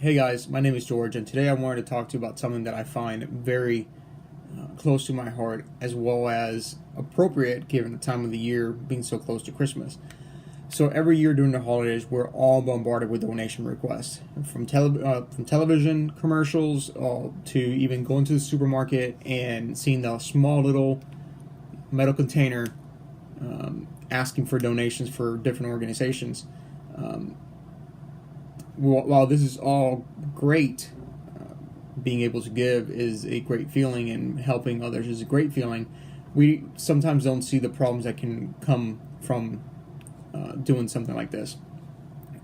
Hey guys, my name is George, and today I wanted to talk to you about something that I find very close to my heart, as well as appropriate given the time of the year being so close to Christmas. So every year during the holidays, we're all bombarded with donation requests, from television commercials to even going to the supermarket and seeing the small little metal container asking for donations for different organizations. Um, while this is all great, being able to give is a great feeling, and helping others is a great feeling. We sometimes don't see the problems that can come from doing something like this.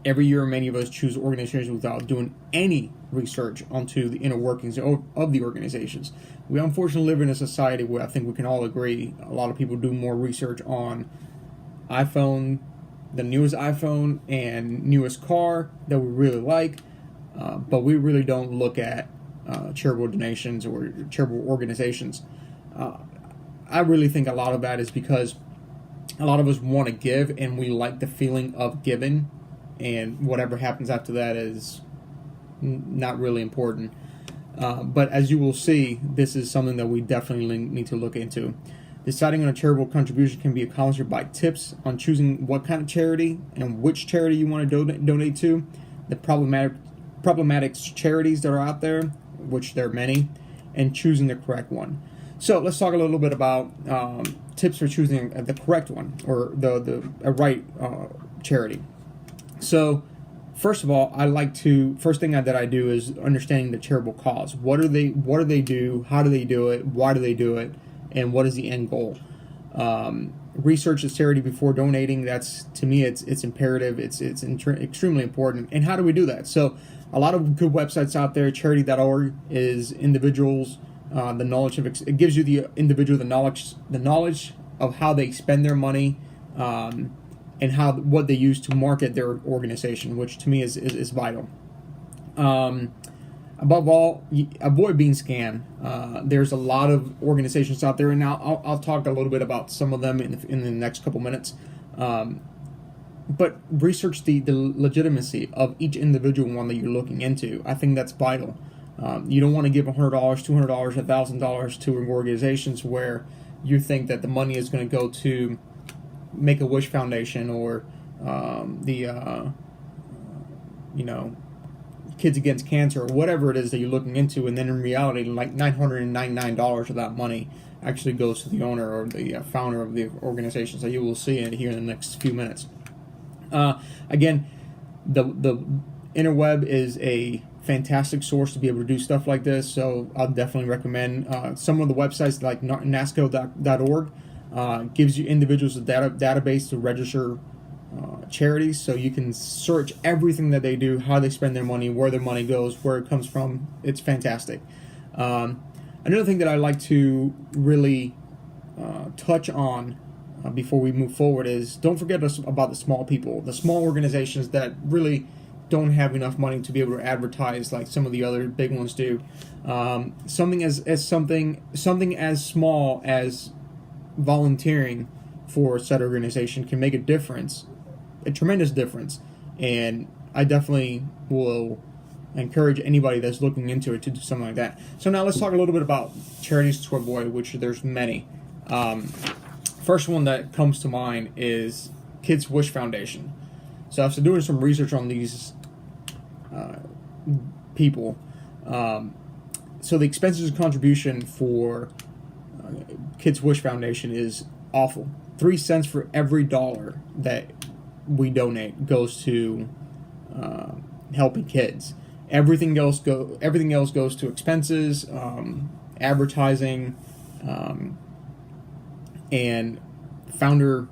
Every year, many of us choose organizations without doing any research onto the inner workings of the organizations. We unfortunately live in a society where I think we can all agree a lot of people do more research on iPhone, the newest iPhone and newest car that we really like, but we really don't look at charitable donations or charitable organizations. I really think a lot of that is because a lot of us want to give, and we like the feeling of giving, and whatever happens after that is not really important. But as you will see, this is something that we definitely need to look into. Deciding on a charitable contribution can be accomplished by tips on choosing what kind of charity and which charity you want to donate to, the problematic charities that are out there, which there are many, and choosing the correct one. So let's talk a little bit about tips for choosing the correct one, or the right charity. So first of all, first thing that I do is understanding the charitable cause. What do they do? How do they do it? Why do they do it? And what is the end goal? Research the charity before donating. That's, to me, it's imperative. It's extremely important. And how do we do that? So a lot of good websites out there. Charity.org is individuals. The knowledge of it gives you the individual the knowledge of how they spend their money, and what they use to market their organization, which to me is vital. Above all, avoid being scammed. There's a lot of organizations out there, and now I'll talk a little bit about some of them in the next couple minutes. But research the legitimacy of each individual one that you're looking into. I think that's vital. You don't want to give $100, $200, $1,000 to organizations where you think that the money is going to go to Make-A-Wish Foundation or Kids Against Cancer, or whatever it is that you're looking into, and then in reality, like $999 of that money actually goes to the owner or the founder of the organization. So you will see it here in the next few minutes. Again, the interweb is a fantastic source to be able to do stuff like this, so I'll definitely recommend some of the websites like nasco.org. Gives you individuals a database to register charities, so you can search everything that they do, how they spend their money, where their money goes, where it comes from. It's fantastic. Another thing that I like to really touch on before we move forward is, don't forget about the small people, the small organizations that really don't have enough money to be able to advertise like some of the other big ones do. Something as small as volunteering for said organization can make a tremendous difference, and I definitely will encourage anybody that's looking into it to do something like that. So now let's talk a little bit about charities to avoid, which there's many. First one that comes to mind is Kids Wish Foundation. So after doing some research on these people, so the expenses and contribution for Kids Wish Foundation is awful. 3 cents for every dollar that we donate goes to helping kids. Everything else goes to expenses, advertising, and founders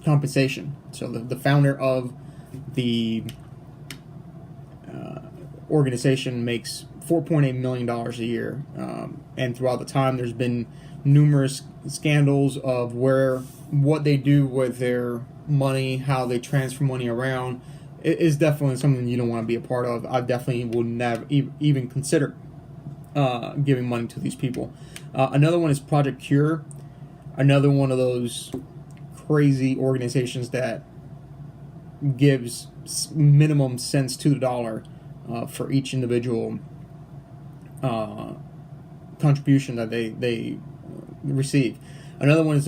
compensation. So the founder of the organization makes $4.8 million a year, and throughout the time there's been numerous scandals of what they do with their money, how they transfer money around. It is definitely something you don't want to be a part of. I definitely would never even consider giving money to these people. Another one is Project Cure, another one of those crazy organizations that gives minimum cents to the dollar for each individual contribution that they receive. Another one is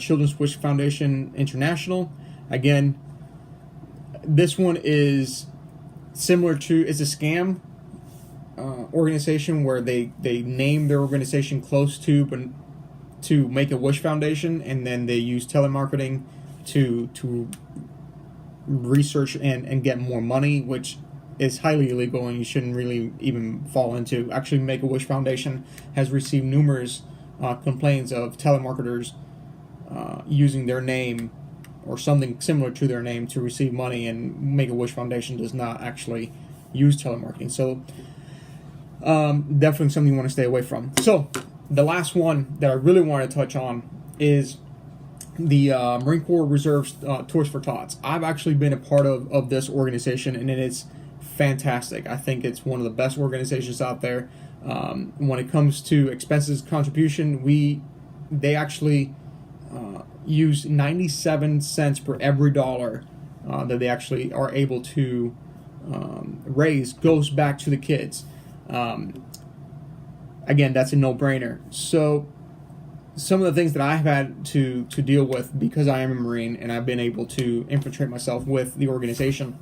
Children's Wish Foundation International. Again, this one is similar to, it's a scam organization where they name their organization close to, but to make a wish foundation, and then they use telemarketing to research and get more money, which is highly illegal and you shouldn't really even fall into. Actually, Make-A-Wish Foundation has received numerous complaints of telemarketers using their name or something similar to their name to receive money, and Make-A-Wish Foundation does not actually use telemarketing. So definitely something you want to stay away from. So the last one that I really want to touch on is the Marine Corps Reserve's Tours for Tots. I've actually been a part of this organization, and it is fantastic. I think it's one of the best organizations out there. When it comes to expenses contribution, they actually use 97 cents per every dollar that they actually are able to raise goes back to the kids. Again, that's a no-brainer. So some of the things that I've had to deal with because I am a Marine and I've been able to infiltrate myself with the organization,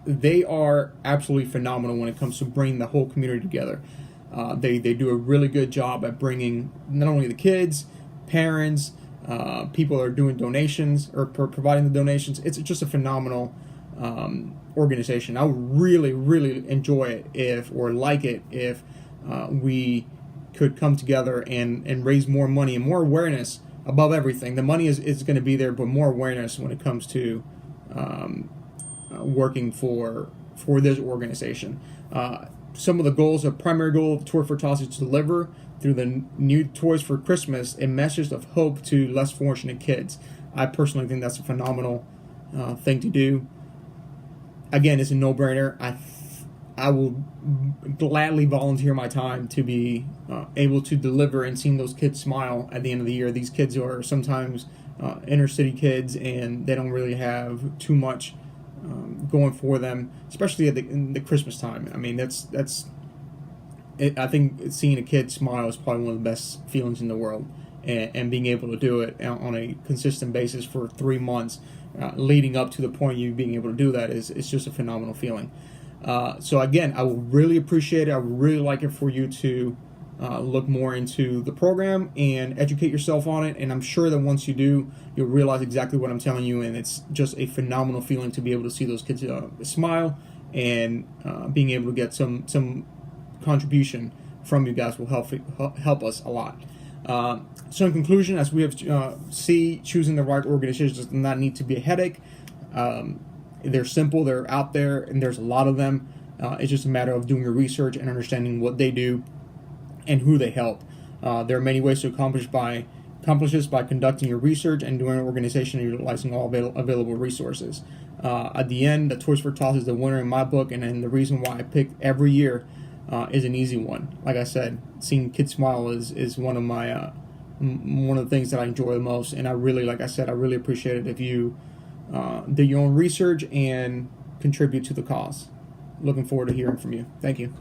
they are absolutely phenomenal when it comes to bringing the whole community together. They do a really good job at bringing not only the kids, parents, people that are doing donations or providing the donations. It's just a phenomenal organization. I would really, really enjoy it if we could come together and raise more money and more awareness above everything. The money is going to be there, but more awareness when it comes to working for this organization. Some of the goals, a primary goal of Tour for Tots is to deliver through the new Toys for Christmas a message of hope to less fortunate kids. I personally think that's a phenomenal thing to do. Again, it's a no-brainer. I will gladly volunteer my time to be able to deliver and seeing those kids smile at the end of the year. These kids are sometimes inner city kids, and they don't really have too much going for them, especially in the Christmas time. I mean, that's it. I think seeing a kid smile is probably one of the best feelings in the world, and being able to do it on a consistent basis for 3 months, leading up to the point of you being able to do that is just a phenomenal feeling. So again, I would really appreciate it. I would really like it for you to look more into the program and educate yourself on it. And I'm sure that once you do, you'll realize exactly what I'm telling you. And it's just a phenomenal feeling to be able to see those kids smile, and being able to get some contribution from you guys will help us a lot. So in conclusion, as we have choosing the right organization does not need to be a headache. They're simple, they're out there, and there's a lot of them. It's just a matter of doing your research and understanding what they do and who they help. There are many ways to accomplish this by conducting your research and doing an organization and utilizing all available resources. At the end, the Toys for Tots is the winner in my book, and the reason why I pick every year is an easy one. Like I said, seeing kids smile is one of my one of the things that I enjoy the most, and I really appreciate it if you do your own research and contribute to the cause. Looking forward to hearing from you. Thank you.